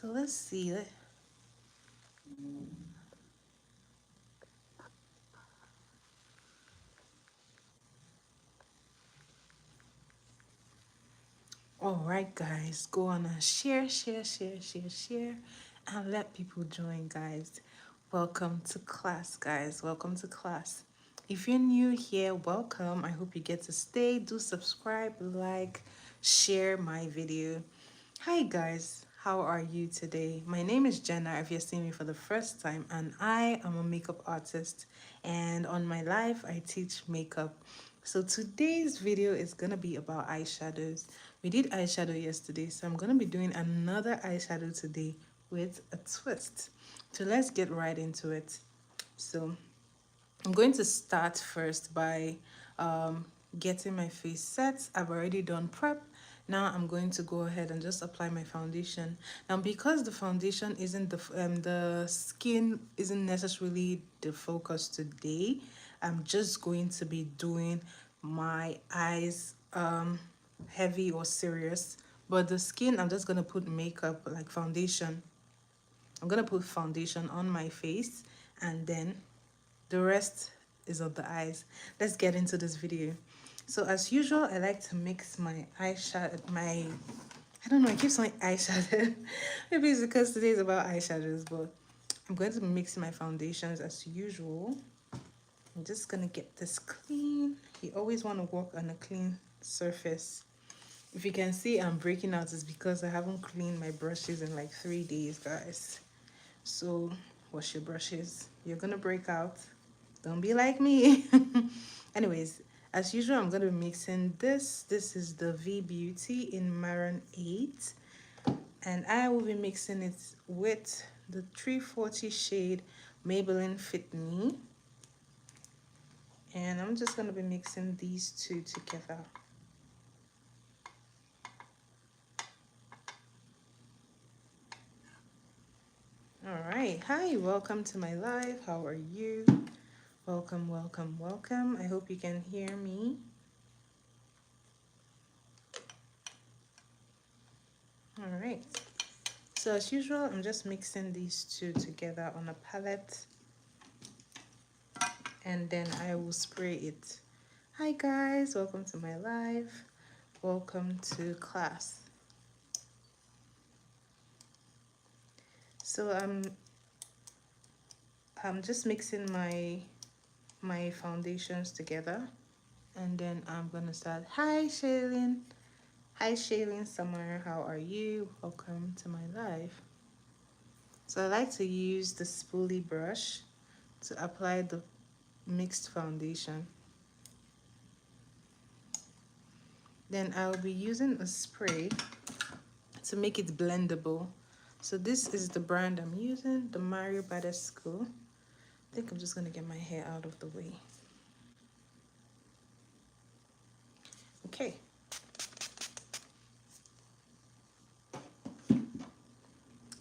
So let's see. All right, guys, go on and share, and let people join, guys. Welcome to class, guys. Welcome to class. If you're new here, welcome. I hope you get to stay. Do subscribe, like, share my video. Hi, guys. How are you today? My name is Jenna, if you're seeing me for the first time, and I am a makeup artist. And on my life, I teach makeup. So today's video is gonna be about eyeshadows. We did eyeshadow yesterday, so I'm gonna be doing another eyeshadow today with a twist. So let's get right into it. So I'm going to start first by getting my face set. I've already done prep. Now I'm going to go ahead and just apply my foundation. Now because the foundation isn't the skin isn't necessarily the focus today, I'm just going to be doing my eyes heavy or serious. But the skin, I'm just gonna put makeup like foundation. I'm gonna put foundation on my face, and then the rest is of the eyes. Let's get into this video. So as usual, I like to mix my eyeshadow, I don't know, I keep saying eyeshadow. Maybe it's because today is about eyeshadows, but I'm going to be mixing my foundations as usual. I'm just gonna get this clean. You always want to work on a clean surface. If you can see I'm breaking out, it's because I haven't cleaned my brushes in like 3 days, guys. So wash your brushes. You're gonna break out. Don't be like me. Anyways, as usual, I'm gonna be mixing this. This is the V Beauty in Maroon 8. And I will be mixing it with the 340 shade Maybelline Fit Me. And I'm just gonna be mixing these two together. All right, hi, welcome to my live. How are you? Welcome, welcome, welcome. I hope you can hear me. All right. So as usual, I'm just mixing these two together on a palette, and then I will spray it. Hi guys, welcome to my live. Welcome to class. So I'm just mixing my foundations together, and then I'm gonna start. Hi Shailene. Hi Shailene Summer, how are you? Welcome to my live. So I like to use the spoolie brush to apply the mixed foundation. Then I'll be using a spray to make it blendable. So this is the brand I'm using, the Mario Badescu. I think I'm just gonna get my hair out of the way. Okay.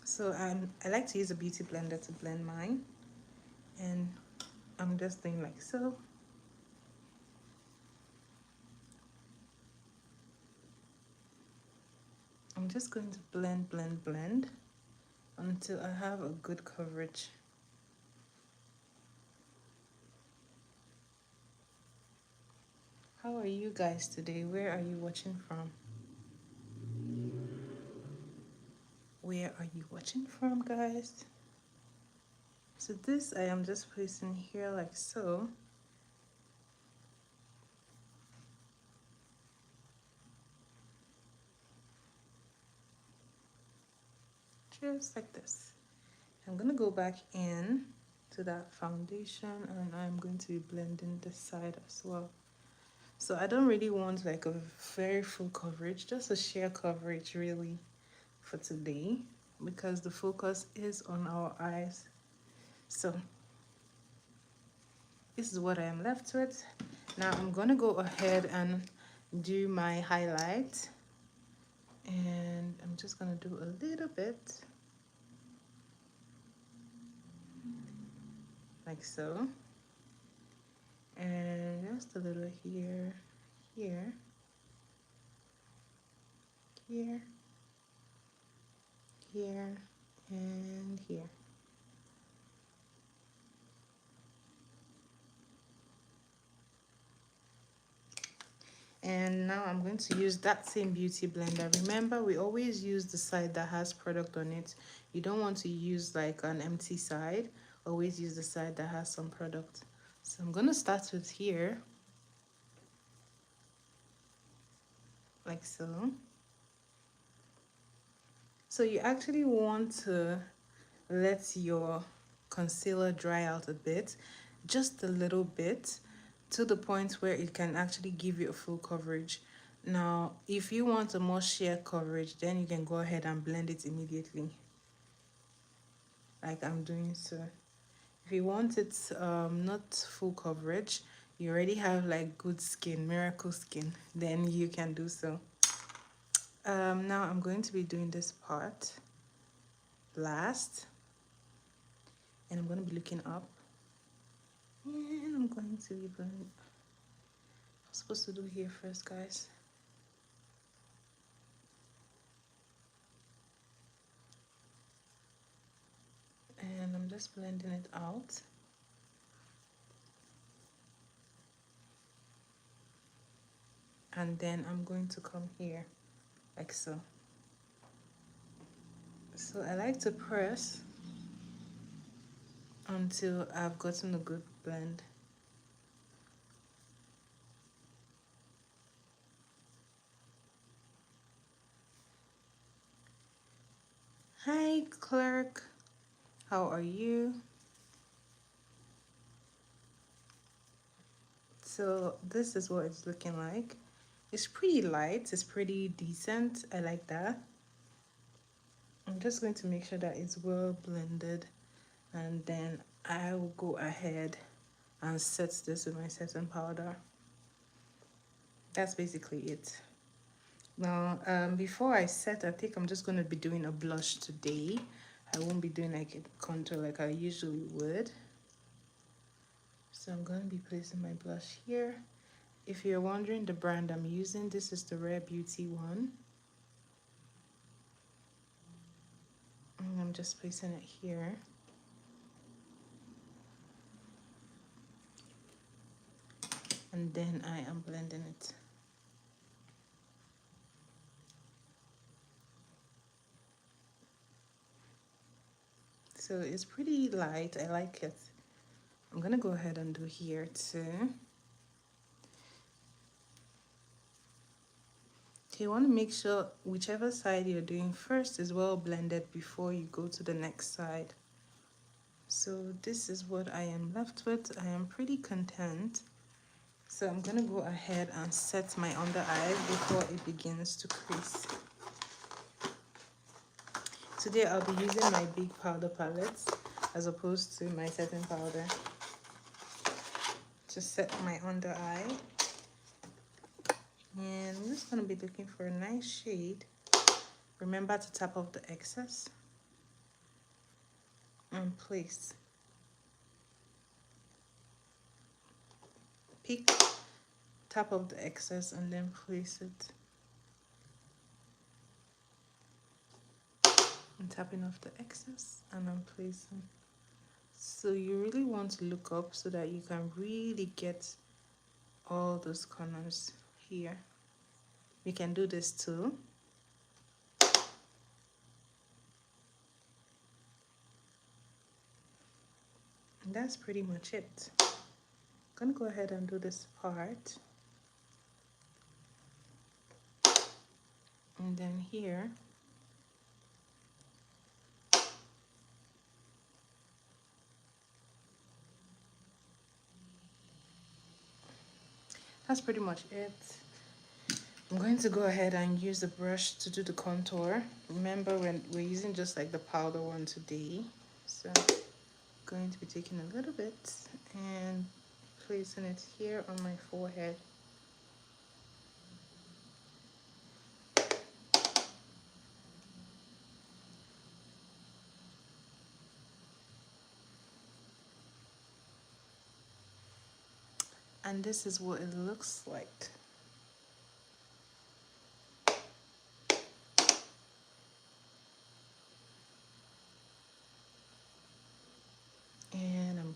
So I like to use a beauty blender to blend mine. And I'm just doing like so. I'm just going to blend until I have a good coverage. How are you guys today? Where are you watching from? Where are you watching from, guys? So this I am just placing here like so. Just like this. I'm gonna go back in to that foundation, and I'm going to be blending this side as well. So I don't really want like a very full coverage, just a sheer coverage really for today, because the focus is on our eyes. So this is what I am left with. Now I'm gonna go ahead and do my highlight, and I'm just gonna do a little bit like so, and just a little here, here, here, and here. And now I'm going to use that same beauty blender. Remember, we always use the side that has product on it. You don't want to use like an empty side. Always use the side that has some product. So I'm going to start with here, like so. So you actually want to let your concealer dry out a bit, just a little bit, to the point where it can actually give you a full coverage. Now, if you want a more sheer coverage, then you can go ahead and blend it immediately, like I'm doing so. If you want it not full coverage, you already have like good skin, miracle skin, then you can do so. Now I'm going to be doing this part last, and I'm going to be looking up, and I'm going to be blending. I'm supposed to do here first, guys. And I'm just blending it out. And then I'm going to come here, like so. So I like to press until I've gotten a good blend. Hi, clerk. How are you? So this is what it's looking like. It's pretty light. It's pretty decent. I like that. I'm just going to make sure that it's well blended, and then I will go ahead and set this with my setting powder. That's basically it. Now, before I set, I think I'm just going to be doing a blush today. I won't be doing like a contour like I usually would. So I'm going to be placing my blush here. If you're wondering the brand I'm using, this is the Rare Beauty one. And I'm just placing it here. And then I am blending it. So it's pretty light. I like it. I'm going to go ahead and do here too. You want to make sure whichever side you're doing first is well blended before you go to the next side. So this is what I am left with. I am pretty content. So I'm going to go ahead and set my under eye before it begins to crease. Today I'll be using my big powder palettes as opposed to my setting powder to set my under eye. And I'm just going to be looking for a nice shade. Remember to tap off the excess and place. Pick, tap off the excess, and then place it. I'm tapping off the excess and I'm placing. So you really want to look up so that you can really get all those corners here. We can do this too. And that's pretty much it. I'm gonna go ahead and do this part. And then here. That's pretty much it. I'm going to go ahead and use the brush to do the contour. Remember, when we're using just like the powder one today. So I'm going to be taking a little bit and placing it here on my forehead. And this is what it looks like.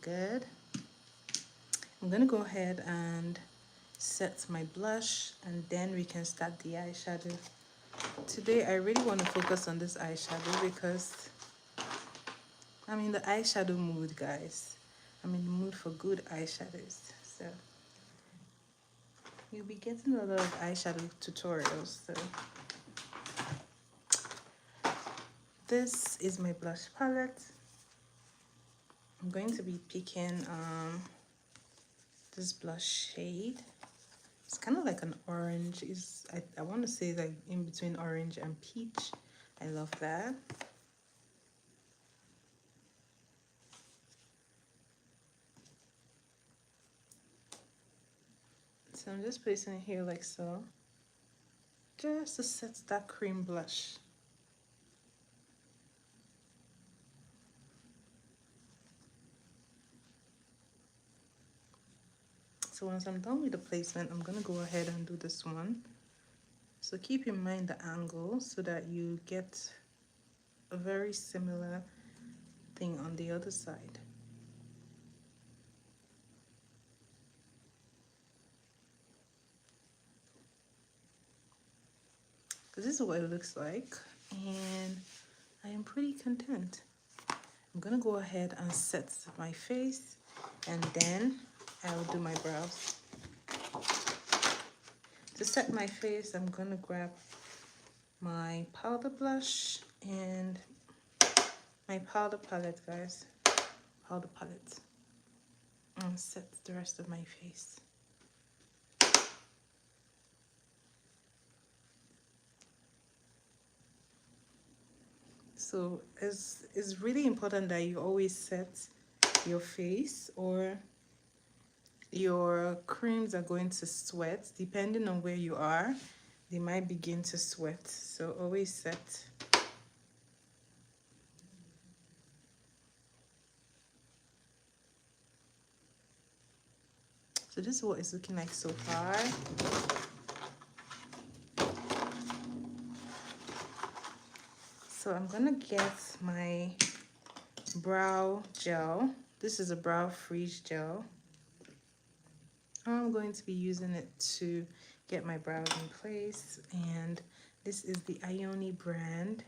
good. I'm gonna go ahead and set my blush, and then we can start the eyeshadow. Today I really want to focus on this eyeshadow because I'm in the eyeshadow mood, guys. I'm in the mood for good eyeshadows. So you'll be getting a lot of eyeshadow tutorials. So this is my blush palette. I'm going to be picking this blush shade. It's kind of like an orange. I want to say like in between orange and peach. I love that. So I'm just placing it here like so, just to set that cream blush. So once I'm done with the placement, I'm gonna go ahead and do this one. So keep in mind the angle so that you get a very similar thing on the other side. This is what it looks like, and I am pretty content. I'm gonna go ahead and set my face, and then I will do my brows. To set my face, I'm gonna grab my powder blush and my powder palette, guys. Powder palette. And set the rest of my face. So it's really important that you always set your face, or your creams are going to sweat. Depending on where you are, they might begin to sweat. So always set. So this is what it's looking like so far. So I'm gonna get my brow gel. This is a brow freeze gel. I'm going to be using it to get my brows in place, and this is the Ioni brand.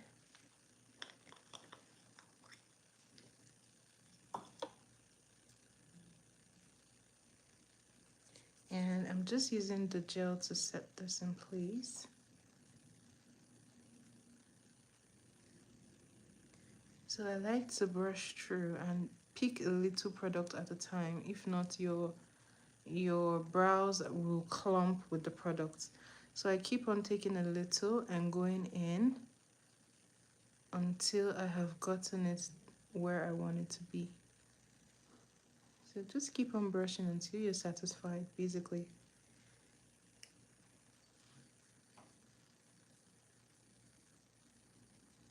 And I'm just using the gel to set this in place. So I like to brush through and pick a little product at a time. If not, your brows will clump with the product. So I keep on taking a little and going in until I have gotten it where I want it to be. So just keep on brushing until you're satisfied, basically.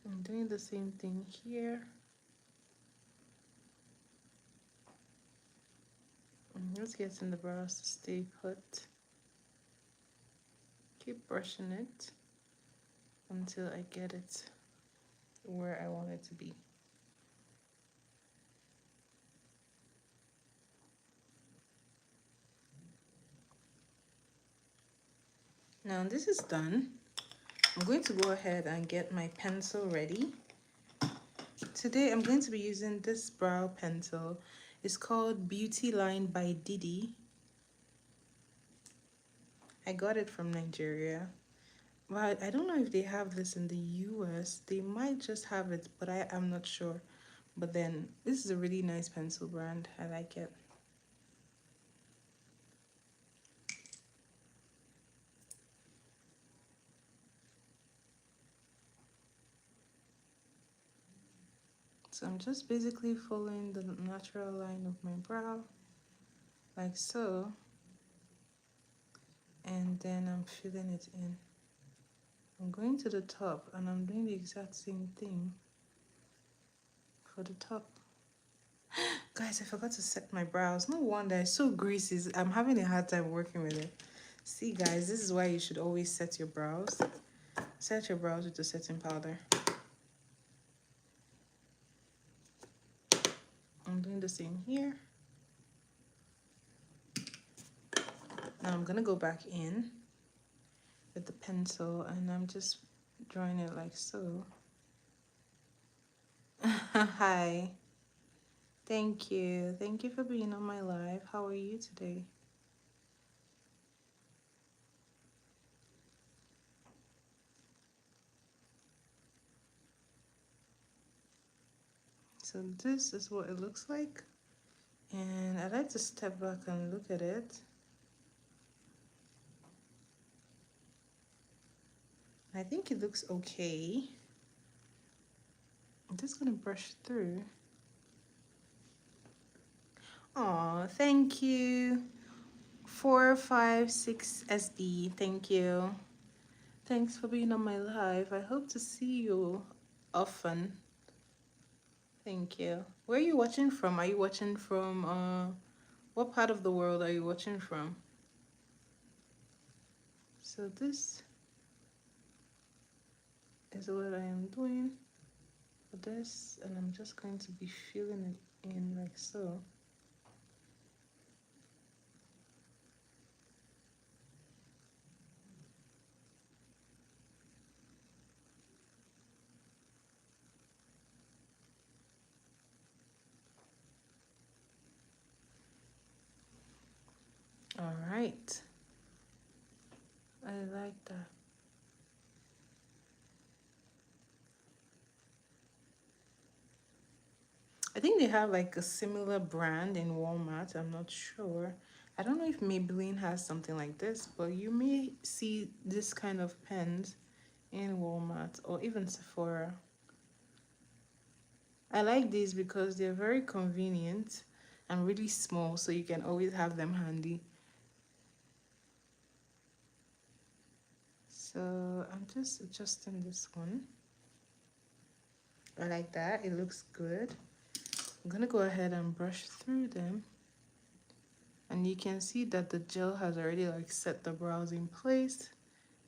I'm doing the same thing here. I'm just getting the brows to stay put. Keep brushing it until I get it where I want it to be. Now this is done. I'm going to go ahead and get my pencil ready. Today I'm going to be using this brow pencil. It's called Beauty Line by Didi. I got it from Nigeria. But I don't know if they have this in the US. They might just have it, but I am not sure. But then this is a really nice pencil brand. I like it. So I'm just basically following the natural line of my brow, like so. And then I'm filling it in. I'm going to the top and I'm doing the exact same thing for the top. Guys, I forgot to set my brows. No wonder, it's so greasy. I'm having a hard time working with it. See guys, this is why you should always set your brows. Set your brows with the setting powder. I'm doing the same here. Now I'm gonna go back in with the pencil and I'm just drawing it like so. Hi. Thank you. Thank you for being on my live. How are you today? So this is what it looks like. And I like to step back and look at it. I think it looks okay. I'm just gonna brush through. Oh, thank you. 456SB, thank you. Thanks for being on my live. I hope to see you often. Thank you. Where are you watching from? Are you watching from what part of the world are you watching from? So this is what I am doing for this, and I'm just going to be filling it in like so. All right. I like that. I think they have like a similar brand in Walmart. I'm not sure. I don't know if Maybelline has something like this, but you may see this kind of pens in Walmart or even Sephora. I like these because they're very convenient and really small, so you can always have them handy. So I'm just adjusting this one. I like that. It looks good. I'm gonna go ahead and brush through them. And you can see that the gel has already like set the brows in place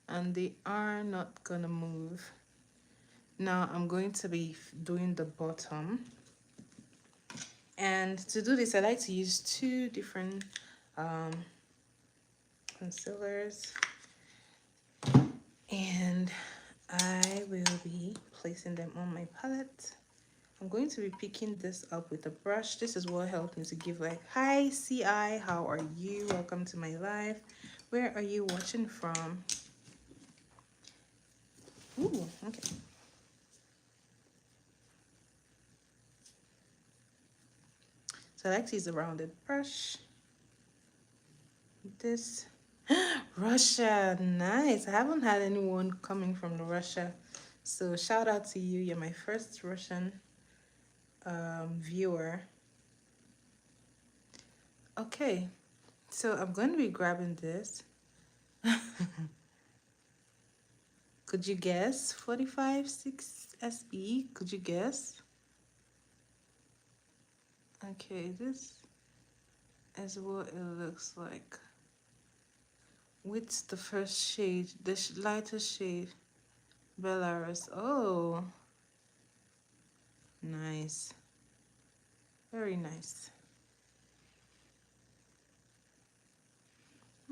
and they are not gonna move. Now I'm going to be doing the bottom. And to do this, I like to use two different concealers. And I will be placing them on my palette. I'm going to be picking this up with a brush. This is what helped me to give like, hi CI, how are you? Welcome to my live. Where are you watching from? Ooh, okay. So I like to use a rounded brush. This, Russia, nice. I haven't had anyone coming from Russia. So shout out to you. You're my first Russian viewer. Okay, so I'm going to be grabbing this. Could you guess? 456SB, could you guess? Okay, this is what it looks like. With the first shade, the lighter shade, Belarus. Oh, nice. Very nice.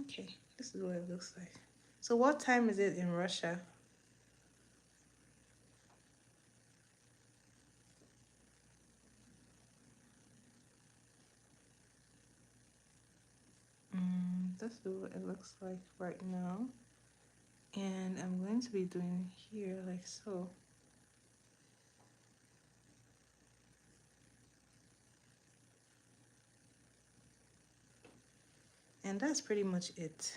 Okay, this is what it looks like. So what time is it in Russia? This is what it looks like right now. And I'm going to be doing here like so. And that's pretty much it.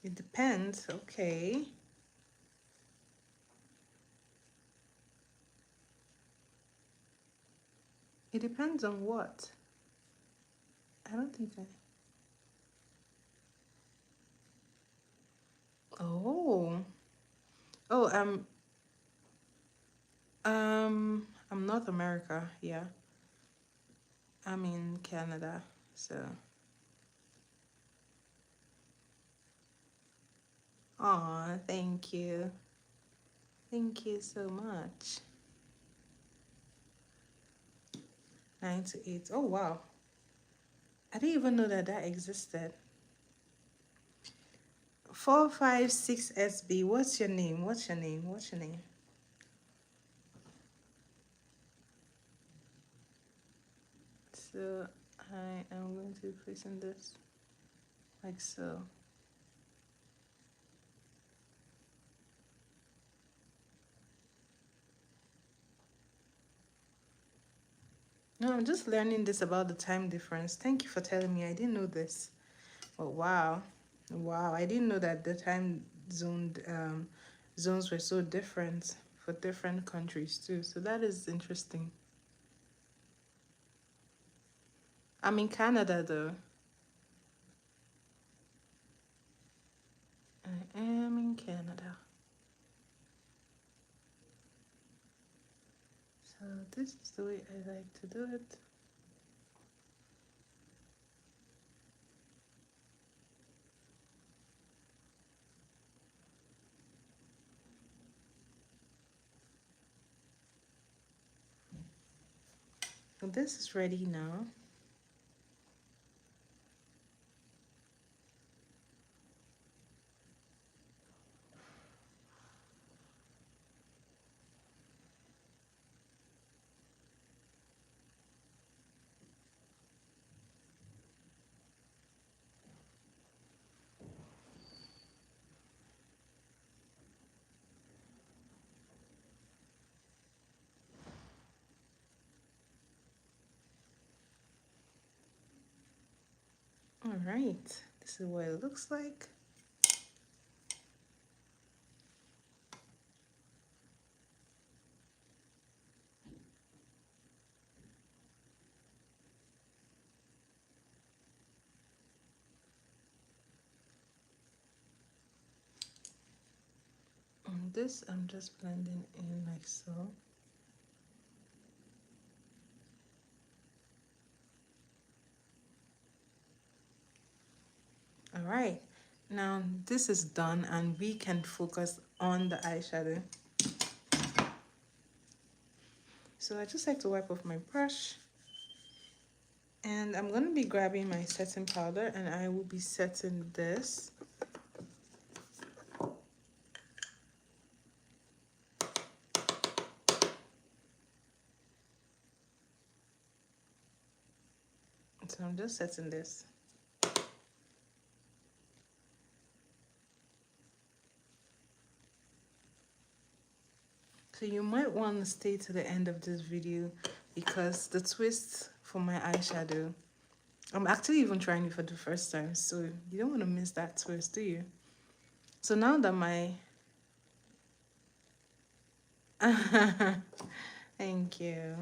It depends, okay. It depends on what? I don't think I... Oh. Oh, I'm North America, yeah. I'm in Canada, so. Aw, thank you. Thank you so much. 9 to 8. Oh, wow. I didn't even know that that existed. 456SB. What's your name? What's your name? What's your name? So I am going to place in this like so. No, I'm just learning this about the time difference. Thank you for telling me. I didn't know this. Oh wow. Wow. I didn't know that the time zones were so different for different countries too. So that is interesting. I'm in Canada though. I am in Canada. So this is the way I like to do it. So this is ready now. All right. This is what it looks like. And this I'm just blending in like so. All right. Now this is done and we can focus on the eyeshadow. So I just like to wipe off my brush. And I'm going to be grabbing my setting powder and I will be setting this. So I'm just setting this. So you might want to stay to the end of this video because the twist for my eyeshadow, I'm actually even trying it for the first time, so you don't want to miss that twist, do you? So now that my thank you.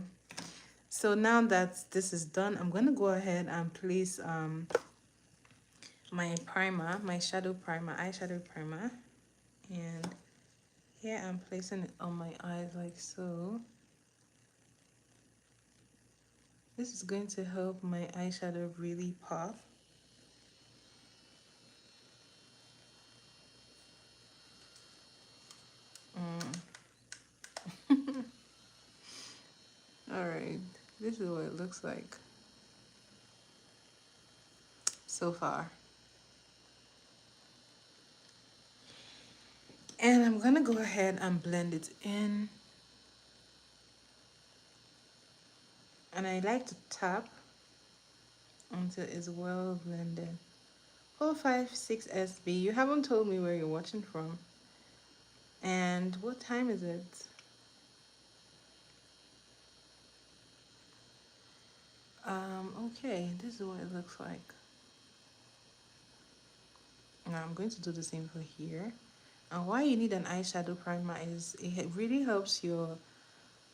So now that this is done, I'm gonna go ahead and place my primer, my shadow primer, eyeshadow primer, and here I'm placing it on my eyes like so. This is going to help my eyeshadow really pop. All right, this is what it looks like so far. And I'm gonna go ahead and blend it in. And I like to tap until it's well blended. 456SB, you haven't told me where you're watching from. And what time is it? Okay, this is what it looks like. Now I'm going to do the same for here. And why you need an eyeshadow primer is it really helps your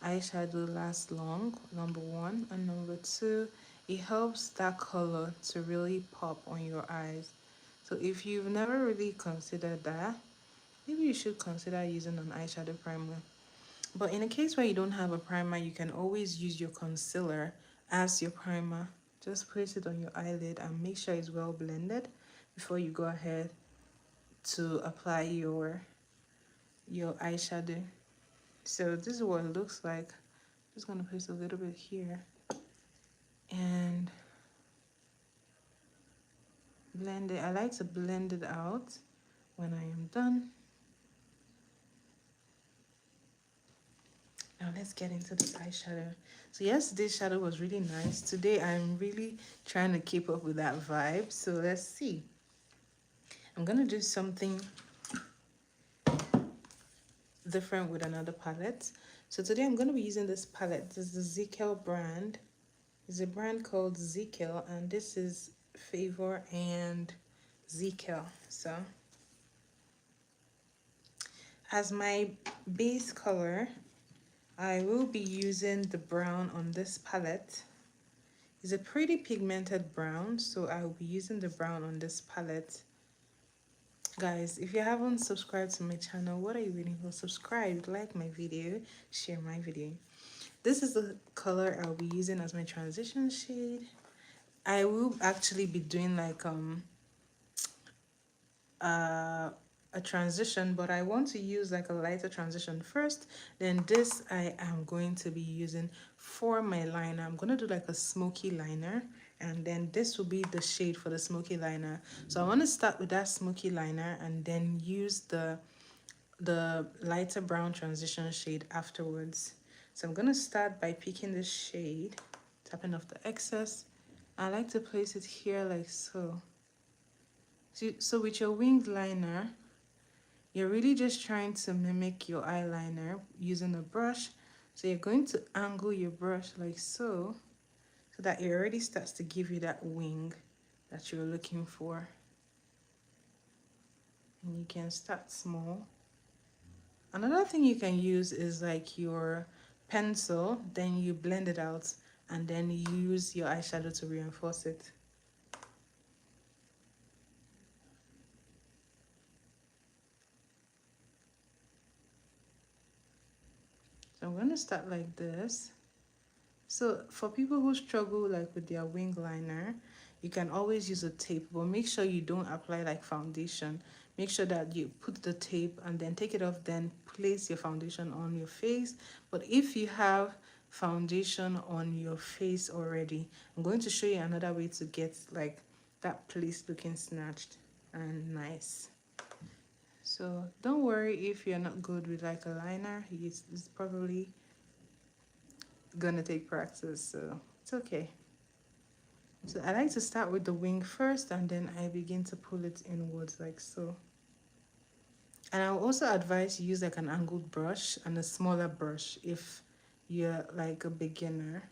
eyeshadow last long, number one. And number two, it helps that color to really pop on your eyes. So if you've never really considered that, maybe you should consider using an eyeshadow primer. But in a case where you don't have a primer, you can always use your concealer as your primer. Just place it on your eyelid and make sure it's well blended before you go ahead to apply your eyeshadow. So this is what it looks like. Just gonna place a little bit here. And blend it. I like to blend it out when I am done. Now let's get into this eyeshadow. So yesterday's shadow was really nice. Today I'm really trying to keep up with that vibe. So let's see. I'm gonna do something different with another palette. So today I'm gonna be using this palette. This is the ZKL brand. It's a brand called ZKL, and this is Favor and ZKL. So as my base color, I will be using the brown on this palette. It's a pretty pigmented brown, so I will be using the brown on this palette. Guys, if you haven't subscribed to my channel, what are you waiting for? Subscribe, like my video, share my video. This is the color I'll be using as my transition shade. I will actually be doing like a transition, but I want to use like a lighter transition first. Then this I am going to be using for my liner. I'm going to do like a smoky liner, and then this will be the shade for the smoky liner. So I want to start with that smoky liner and then use the lighter brown transition shade afterwards. So I'm going to start by picking this shade, tapping off the excess. I like to place it here like so. So with your winged liner, you're really just trying to mimic your eyeliner using a brush. So you're going to angle your brush like so, so that it already starts to give you that wing that you're looking for. And you can start small. Another thing you can use is like your pencil, then you blend it out and then use your eyeshadow to reinforce it. So I'm going to start like this. So for people who struggle like with their wing liner, you can always use a tape, but make sure you don't apply like foundation. Make sure that you put the tape and then take it off, then place your foundation on your face. But if you have foundation on your face already, I'm going to show you another way to get like that place looking snatched and nice. So don't worry if you're not good with like a liner. It's probably gonna take practice, so it's okay. So I like to start with the wing first and then I begin to pull it inwards like so. And I'll also advise you use like an angled brush and a smaller brush if you're like a beginner.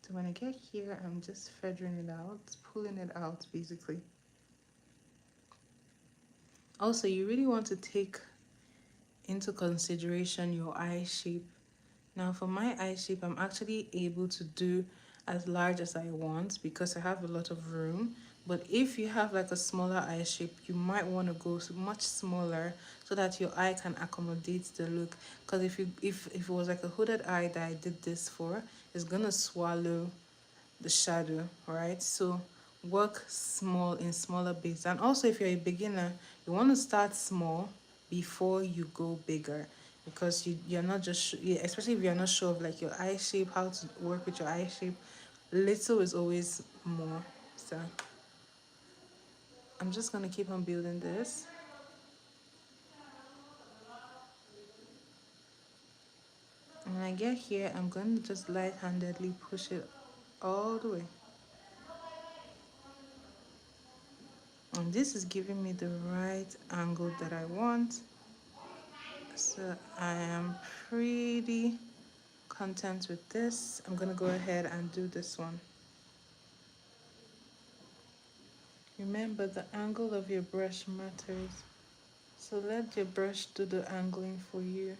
So when I get here, I'm just feathering it out, pulling it out basically. Also, you really want to take into consideration your eye shape. Now for my eye shape, I'm actually able to do as large as I want because I have a lot of room. But if you have like a smaller eye shape, you might want to go much smaller so that your eye can accommodate the look. Because if it was like a hooded eye that I did this for, it's gonna swallow the shadow, right? So work small in smaller bits. And also if you're a beginner, you want to start small before you go bigger, because you're not just especially if you're not sure of like your eye shape, how to work with your eye shape. Little is always more. So I'm just gonna keep on building this. And when I get here, I'm going to just light-handedly push it all the way. And this is giving me the right angle that I want. So I am pretty content with this. I'm gonna go ahead and do this one. Remember, the angle of your brush matters. So let your brush do the angling for you.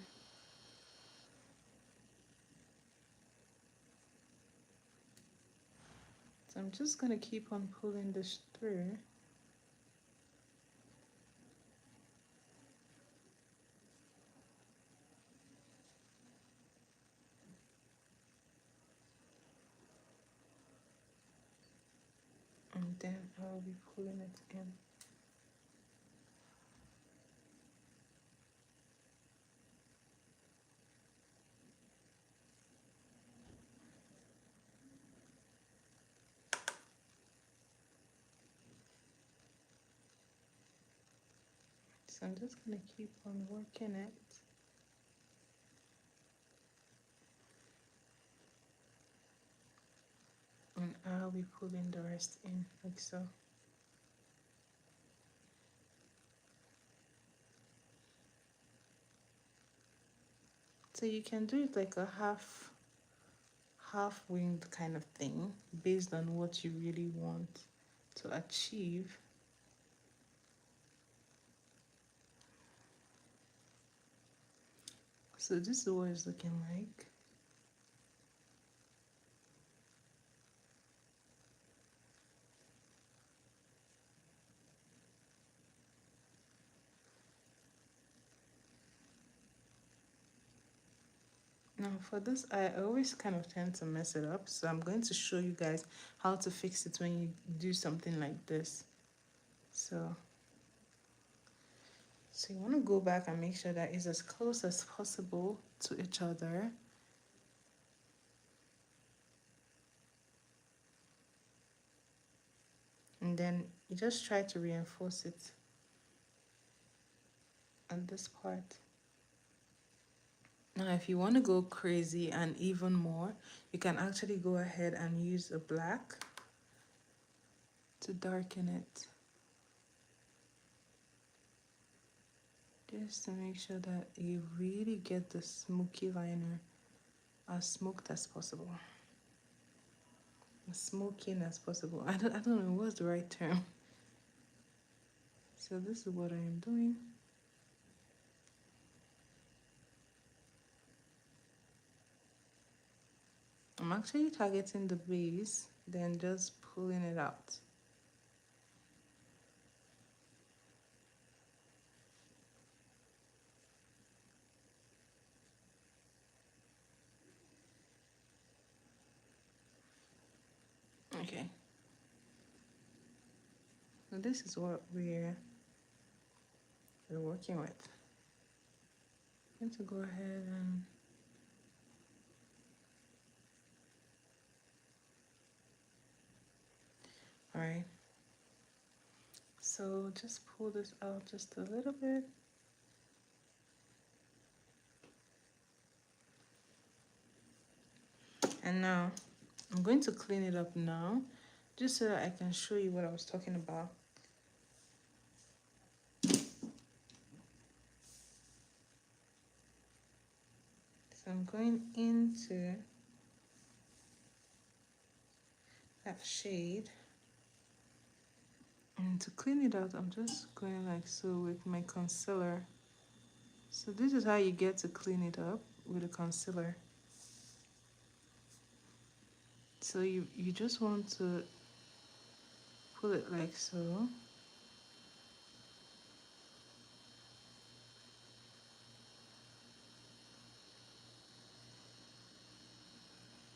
So I'm just gonna keep on pulling this through. And then I'll be pulling it in. So I'm just gonna keep on working it. And I'll be pulling the rest in like so. So you can do it like a half winged kind of thing based on what you really want to achieve. So this is what it's looking like. Now for this, I always kind of tend to mess it up. So I'm going to show you guys how to fix it when you do something like this. So you want to go back and make sure that it's as close as possible to each other. And then you just try to reinforce it on this part. Now, if you want to go crazy and even more, you can actually go ahead and use a black to darken it. Just to make sure that you really get the smoky liner as smoked as possible. As smoking as possible. I don't know what's the right term. So this is what I am doing. I'm actually targeting the base, then just pulling it out. Okay. So this is what we're working with. I'm going to go ahead and all right. So just pull this out just a little bit. And now I'm going to clean it up now, just so that I can show you what I was talking about. So I'm going into that shade. And to clean it out, I'm just going like so with my concealer. So this is how you get to clean it up with a concealer. So you just want to pull it like so.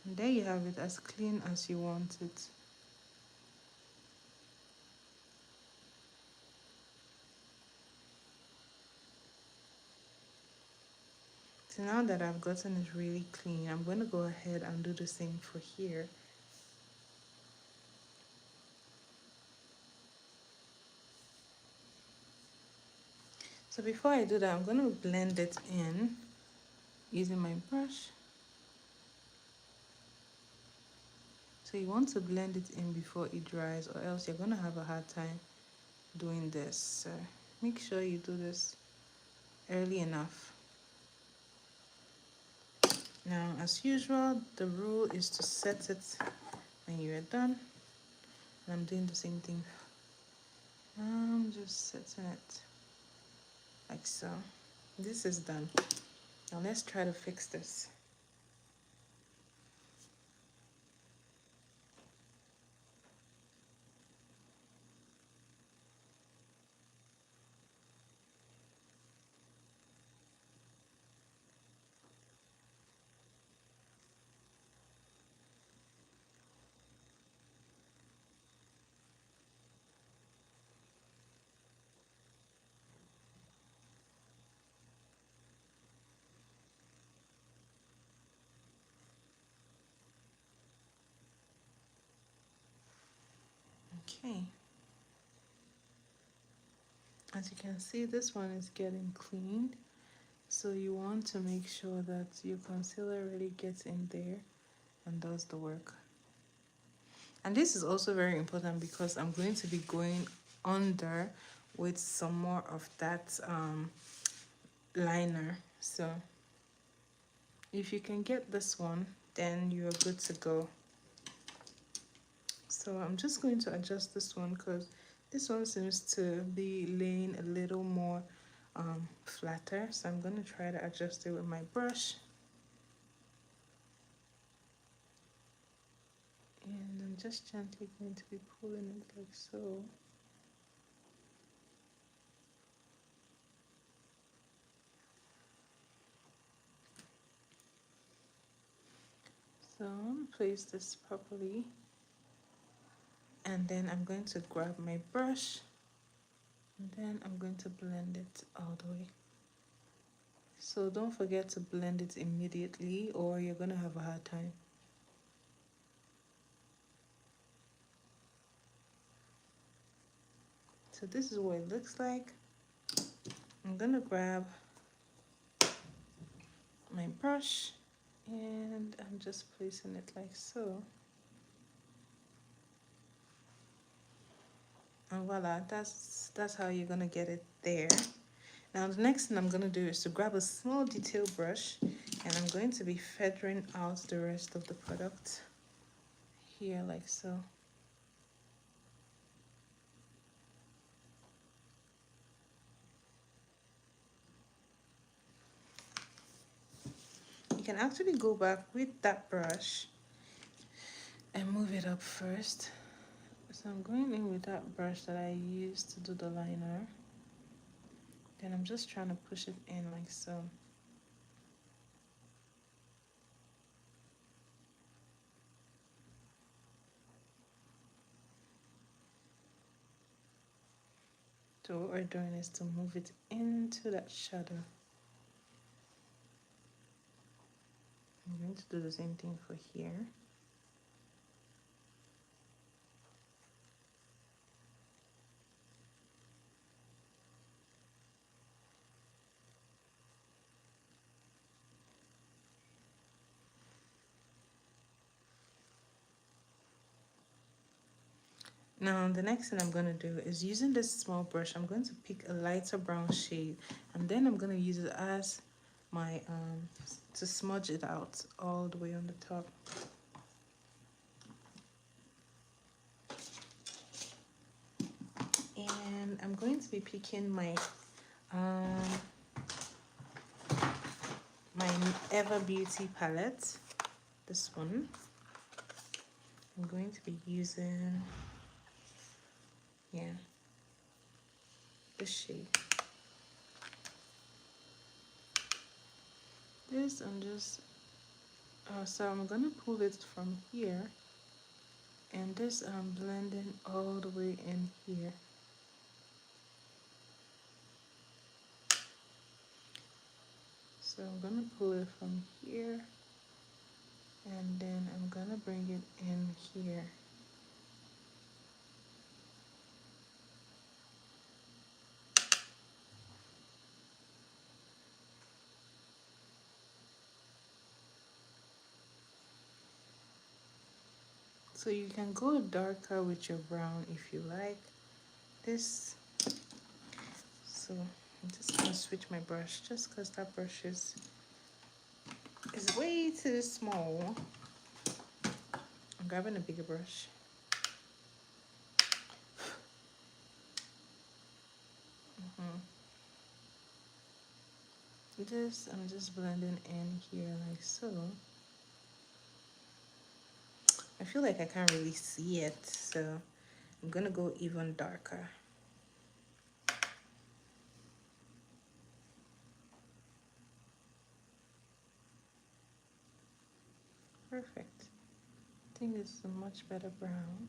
And there you have it, as clean as you want it. So now that I've gotten it really clean, I'm going to go ahead and do the same for here. So before I do that, I'm going to blend it in using my brush. So you want to blend it in before it dries, or else you're going to have a hard time doing this. So make sure you do this early enough. Now, as usual, the rule is to set it when you are done. And I'm doing the same thing. I'm just setting it like so. This is done. Now let's try to fix this. Okay. As you can see, this one is getting cleaned. So you want to make sure that your concealer really gets in there and does the work. And this is also very important because I'm going to be going under with some more of that liner. So if you can get this one, then you're good to go. So I'm just going to adjust this one because this one seems to be laying a little more flatter. So I'm going to try to adjust it with my brush. And I'm just gently going to be pulling it like so. So I'm going to place this properly. And then I'm going to grab my brush. And then I'm going to blend it all the way. So don't forget to blend it immediately or you're going to have a hard time. So this is what it looks like. I'm going to grab my brush and I'm just placing it like so. And voila, that's how you're going to get it there. Now the next thing I'm going to do is to grab a small detail brush and I'm going to be feathering out the rest of the product here like so. You can actually go back with that brush and move it up first. So I'm going in with that brush that I used to do the liner. Then I'm just trying to push it in like so. So what we're doing is to move it into that shadow. I'm going to do the same thing for here. Now the next thing I'm going to do is using this small brush, I'm going to pick a lighter brown shade and then I'm going to use it as my, to smudge it out all the way on the top. And I'm going to be picking my, my Ever Beauty palette, this one. I'm going to be using, yeah, this shade. This I'm just, so I'm gonna pull it from here, and this I'm blending all the way in here. So I'm gonna pull it from here, and then I'm gonna bring it in here. So you can go darker with your brown if you like this. So I'm just gonna switch my brush just because that brush is way too small. I'm grabbing a bigger brush. This I'm just blending in here like so. I feel like I can't really see it, so I'm gonna go even darker. Perfect. I think this is a much better brown.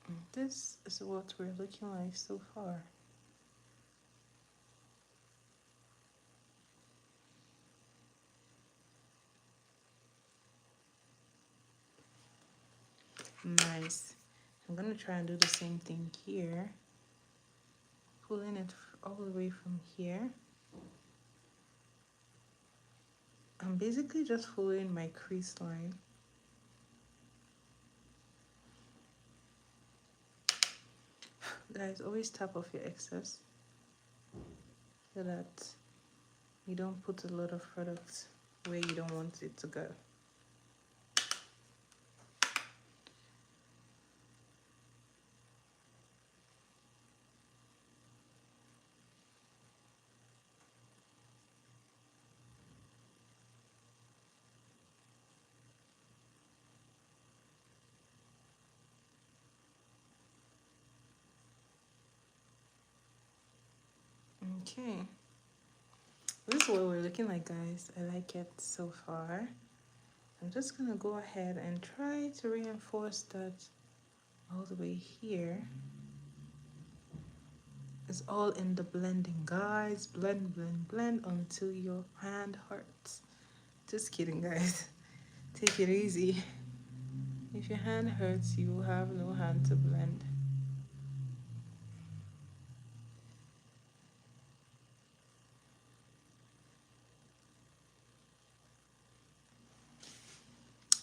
And this is what we're looking like so far. nice. I'm gonna try and do the same thing here. Pulling it all the way from here. I'm basically just following my crease line. Guys, always tap off your excess so that you don't put a lot of product where you don't want it to go. Okay, this is what we're looking like, guys. I like it so far. I'm just gonna go ahead and try to reinforce that all the way here. It's all in the blending, guys. Blend, blend, blend until your hand hurts. Just kidding, guys. Take it easy. If your hand hurts, you will have no hand to blend.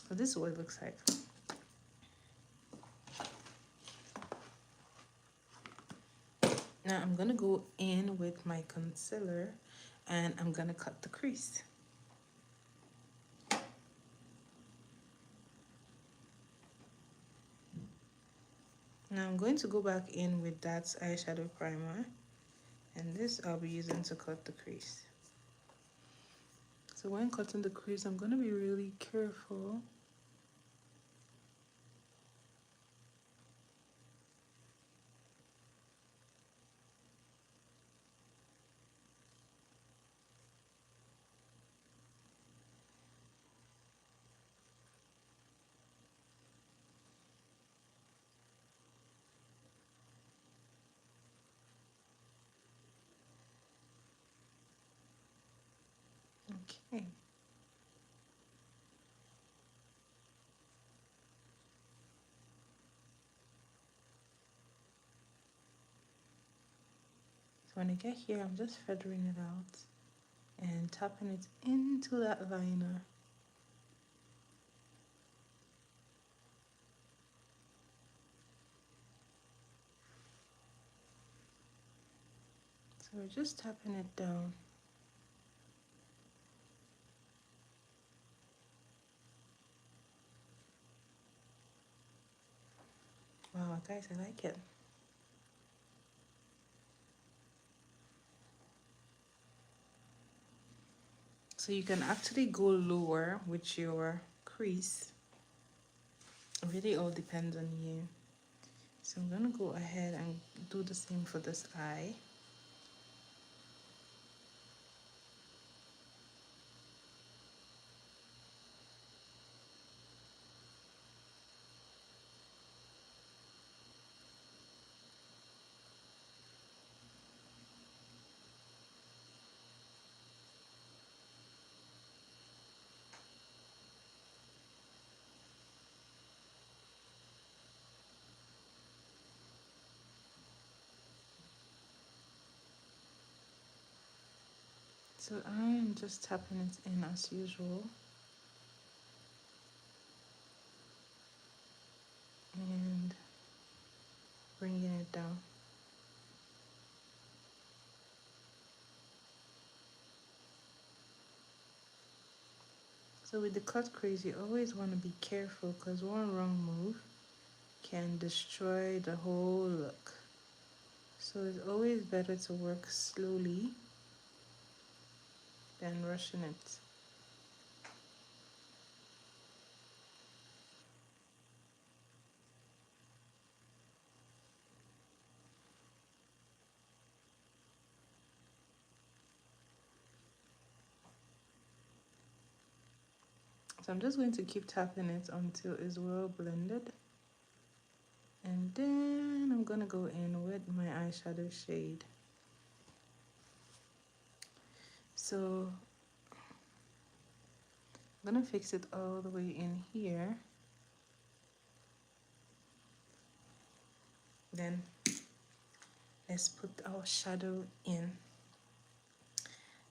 So this is what it looks like. Now I'm gonna go in with my concealer and I'm gonna cut the crease. Now I'm going to go back in with that eyeshadow primer, and this I'll be using to cut the crease. So when cutting the crease, I'm gonna be really careful. Okay. So when I get here, I'm just feathering it out and tapping it into that liner. So we're just tapping it down. Wow, guys, I like it. So you can actually go lower with your crease. It really all depends on you. So I'm gonna go ahead and do the same for this eye. So I am just tapping it in as usual. And bringing it down. So with the cut crease, you always want to be careful because one wrong move can destroy the whole look. So it's always better to work slowly than rushing it. So I'm just going to keep tapping it until it's well blended. And then I'm gonna go in with my eyeshadow shade. So I'm gonna fix it all the way in here. Then let's put our shadow in.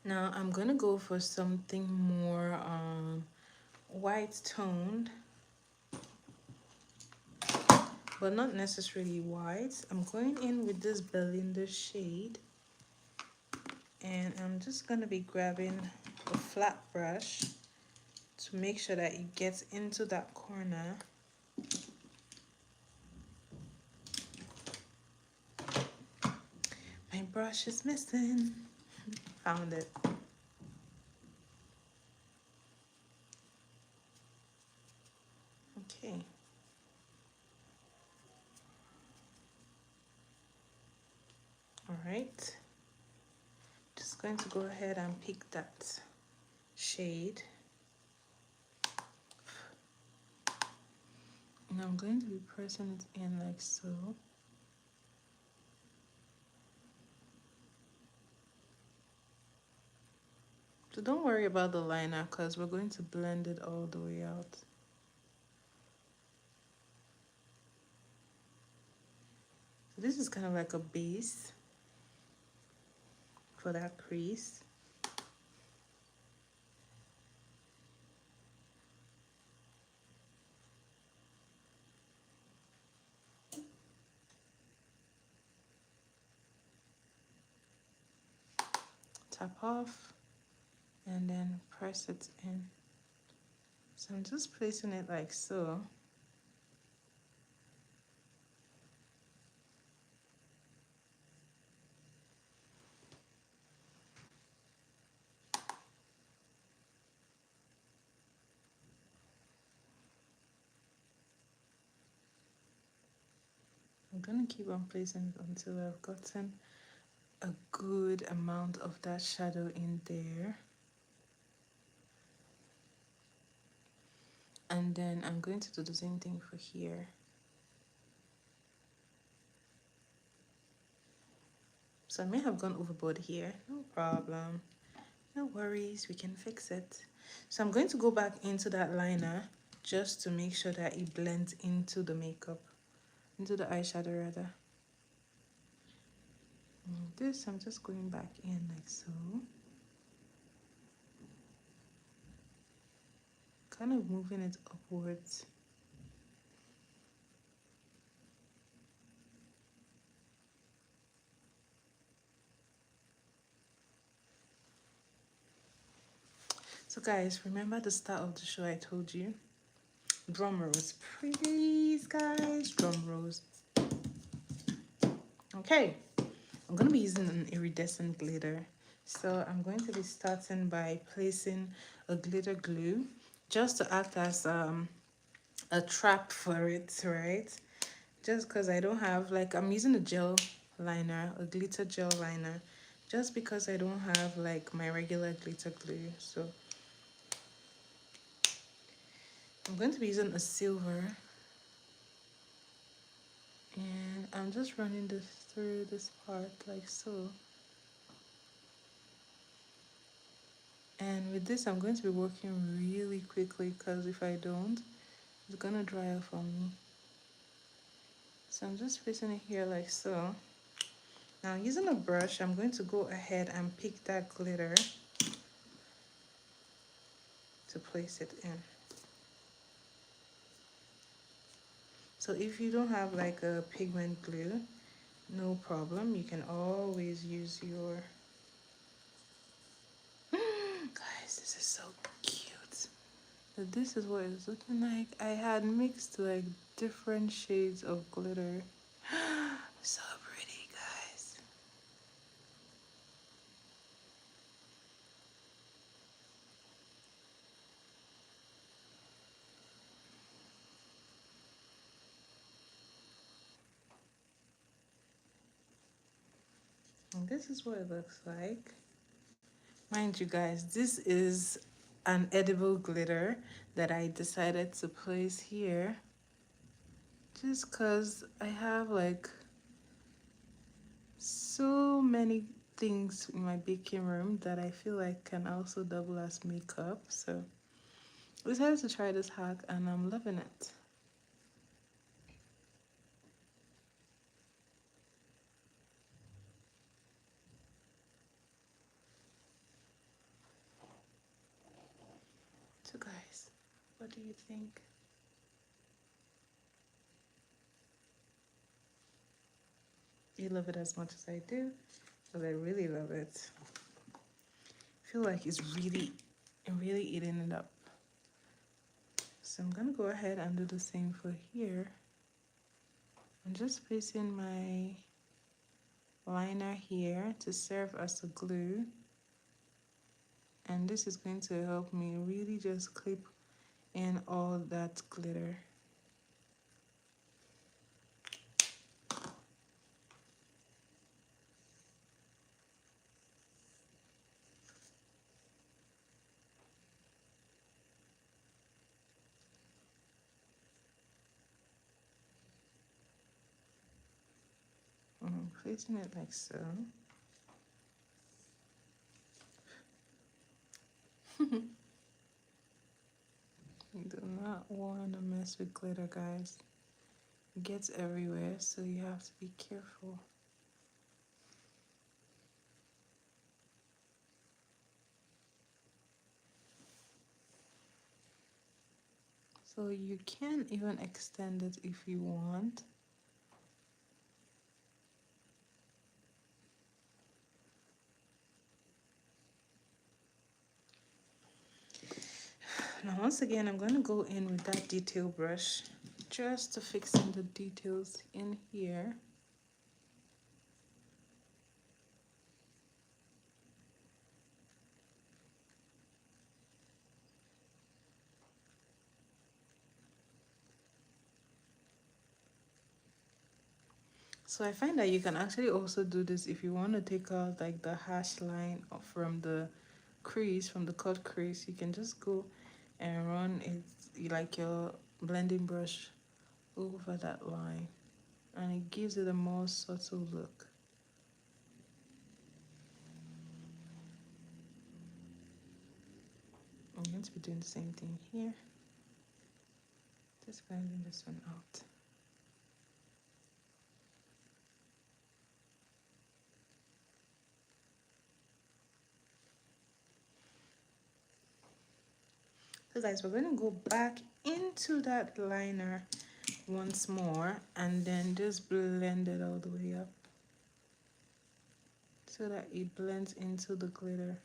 Now I'm gonna go for something more white toned, but not necessarily white. I'm going in with this Belinda shade, and I'm just gonna be grabbing a flat brush to make sure that it gets into that corner. My brush is missing. Found it. Okay. All right. Just going to go ahead and pick that shade. And I'm going to be pressing it in like so. So don't worry about the liner because we're going to blend it all the way out. So this is kind of like a base for that crease. Tap off and then press it in. So I'm just placing it like so. I'm gonna keep on placing it until I've gotten a good amount of that shadow in there. And then I'm going to do the same thing for here. So I may have gone overboard here, no problem. No worries, we can fix it. So I'm going to go back into that liner just to make sure that it blends into the makeup, into the eyeshadow rather. And this, I'm just going back in like so. Kind of moving it upwards. So guys, remember the start of the show I told you? Drum rolls, please guys, drum rolls. Okay, I'm going to be using an iridescent glitter. So I'm going to be starting by placing a glitter glue just to act as a trap for it, right? Just because I don't have, like, I'm using a gel liner, a glitter gel liner, just because I don't have like my regular glitter glue. So I'm going to be using a silver, and I'm just running this through this part like so. And with this, I'm going to be working really quickly because if I don't, it's gonna dry off on me. So I'm just placing it here like so. Now using a brush, I'm going to go ahead and pick that glitter to place it in. So if you don't have like a pigment glue, no problem. You can always use your... Guys, this is so cute. So this is what it's looking like. I had mixed like different shades of glitter. So pretty, guys. And this is what it looks like. Mind you guys, this is an edible glitter that I decided to place here just because I have like so many things in my baking room that I feel like can also double as makeup. So I decided to try this hack and I'm loving it. do you think? You love it as much as I do, but I really love it. I feel like it's really eating it up. So I'm gonna go ahead and do the same for here. I'm just placing my liner here to serve as a glue, and this is going to help me really just clip in all that glitter. I'm placing it like so. You do not want to mess with glitter, guys. It gets everywhere, so you have to be careful. So you can even extend it if you want. Now once again, I'm going to go in with that detail brush just to fix in the details in here. So I find that you can actually also do this if you want to take out like the hash line from the crease, from the cut crease. You can just go and run it like your blending brush over that line, and it gives it a more subtle look. I'm going to be doing the same thing here, just blending this one out. So guys, we're going to go back into that liner once more and then just blend it all the way up so that it blends into the glitter.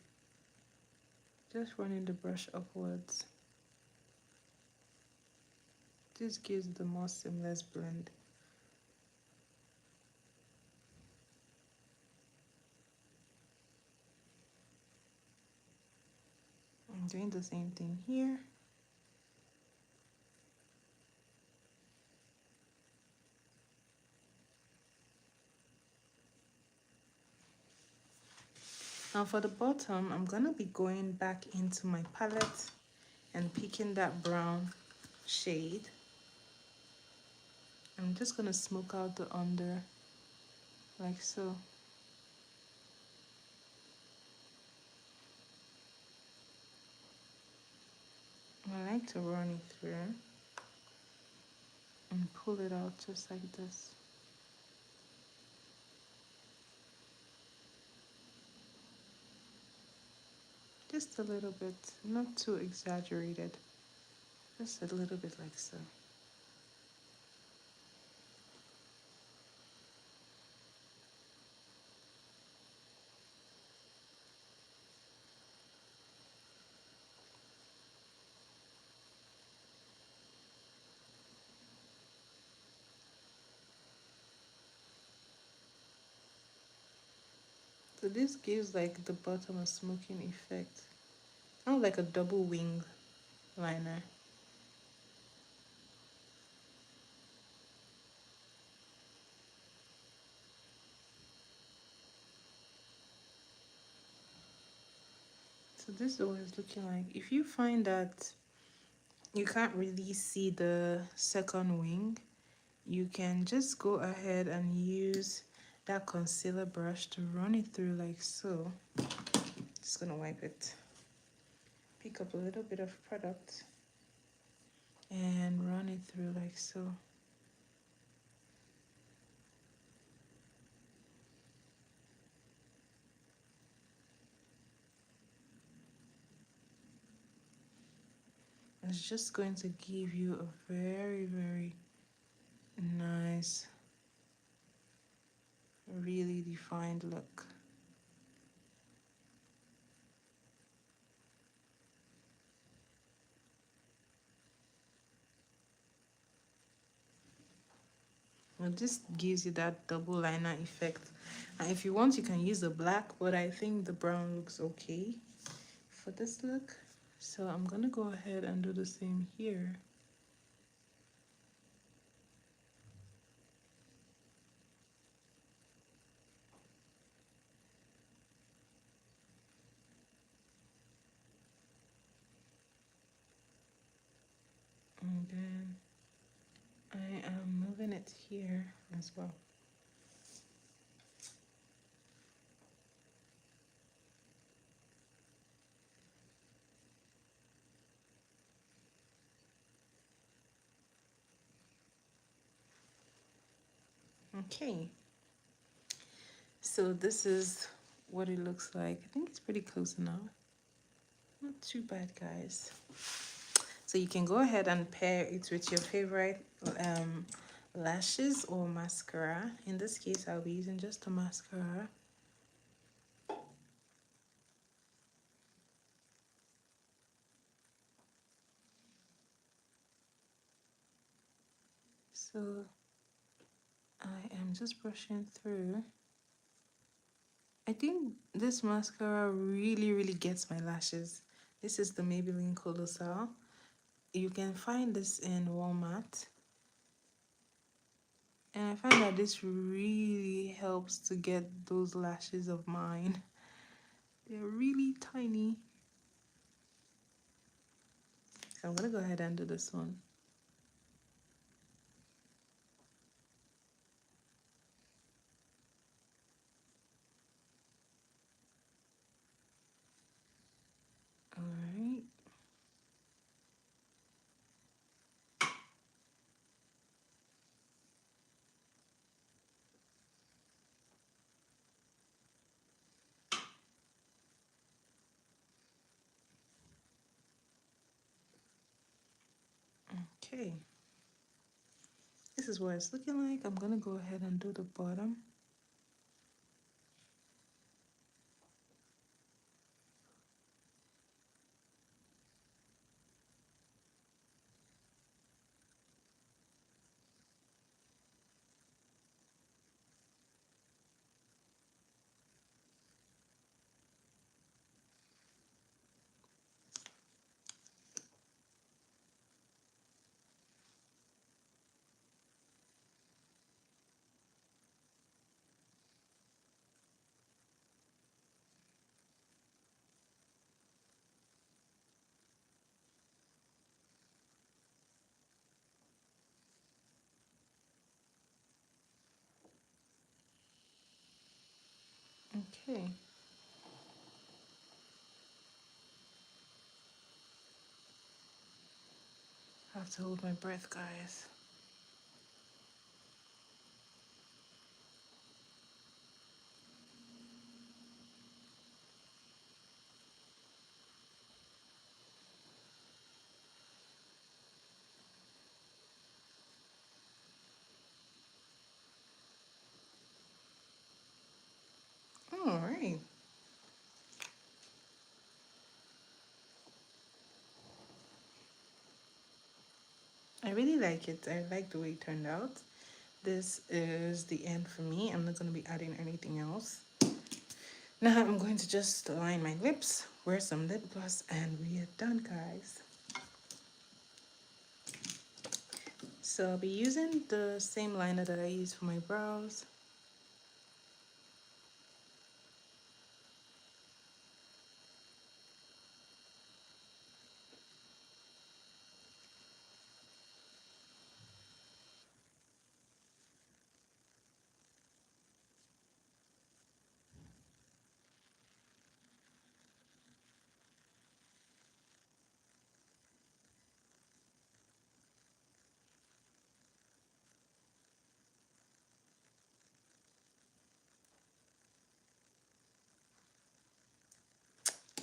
Just running the brush upwards. This gives the more seamless blend. I'm doing the same thing here. Now for the bottom, I'm gonna be going back into my palette and picking that brown shade. I'm just gonna smoke out the under like so. I like to run it through and pull it out just like this. Just a little bit, not too exaggerated, just a little bit like so. So this gives like the bottom a smoking effect. Kind of like a double wing liner. So this is what it's looking like. If you find that you can't really see the second wing, you can just go ahead and use that concealer brush to run it through like so. Just gonna wipe it. Pick up a little bit of product and run it through like so. It's just going to give you a very, very nice, really defined look. It just gives you that double liner effect. And if you want, you can use the black, but I think the brown looks okay for this look. So I'm gonna go ahead and do the same here. And then I am moving it here as well. Okay, so this is what it looks like. I think it's pretty close now. Not too bad, guys. So you can go ahead and pair it with your favorite lashes or mascara. In this case, I'll be using just a mascara. So I am just brushing through. I think this mascara really, really gets my lashes. This is the Maybelline Colossal. You can find this in Walmart. And I find that this really helps to get those lashes of mine. They're really tiny. So I'm gonna go ahead and do this one. All right. Okay. This is what it's looking like. I'm gonna go ahead and do the bottom. Okay. I have to hold my breath, guys. All right. I really like it. I like the way it turned out. This is the end for me. I'm not going to be adding anything else. Now I'm going to just line my lips, wear some lip gloss, and we are done, guys. So I'll be using the same liner that I use for my brows.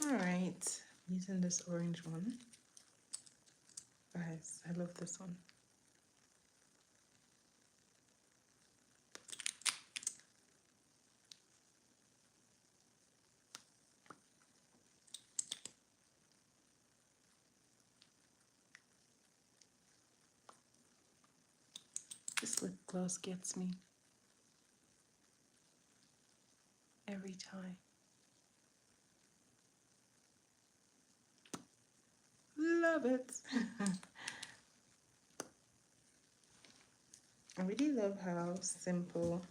All right, using this orange one. Guys, I love this one. This lip gloss gets me every time. Love it. I really love how simple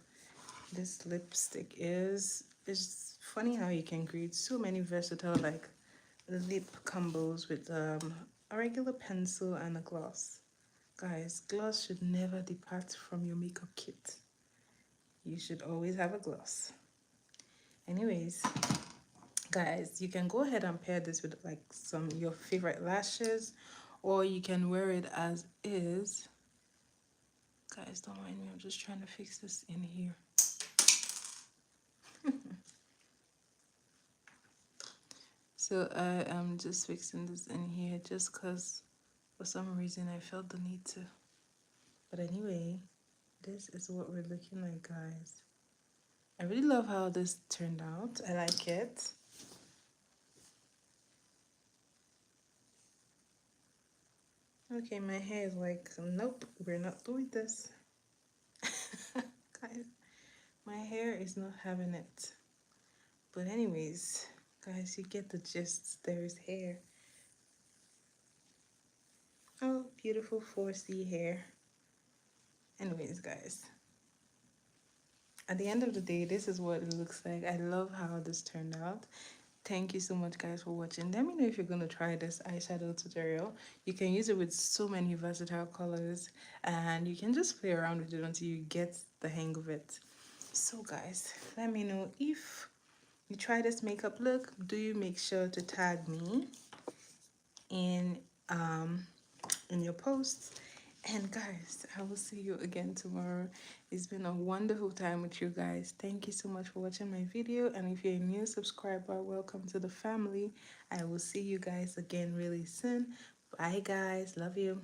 this lipstick is. It's funny how you can create so many versatile like lip combos with a regular pencil and a gloss. Guys, gloss should never depart from your makeup kit. You should always have a gloss. Anyways, guys, you can go ahead and pair this with like some your favorite lashes, or you can wear it as is. Guys, don't mind me, I'm just trying to fix this in here. So I am just fixing this in here just because for some reason I felt the need to. But anyway, this is what we're looking like, guys. I really love how this turned out. I like it. Okay, my hair is like, nope, we're not doing this. Guys, my hair is not having it. But anyways, guys, you get the gist. There's hair. Oh, beautiful 4C hair. Anyways, guys, at the end of the day, this is what it looks like. I love how this turned out. Thank you so much, guys, for watching. Let me know if you're going to try this eyeshadow tutorial. You can use it with so many versatile colors, and you can just play around with it until you get the hang of it. So guys, let me know if you try this makeup look. Do you make sure to tag me in your posts? And guys, I will see you again tomorrow. It's been a wonderful time with you guys. Thank you so much for watching my video. And if you're a new subscriber, welcome to the family. I will see you guys again really soon. Bye guys. Love you.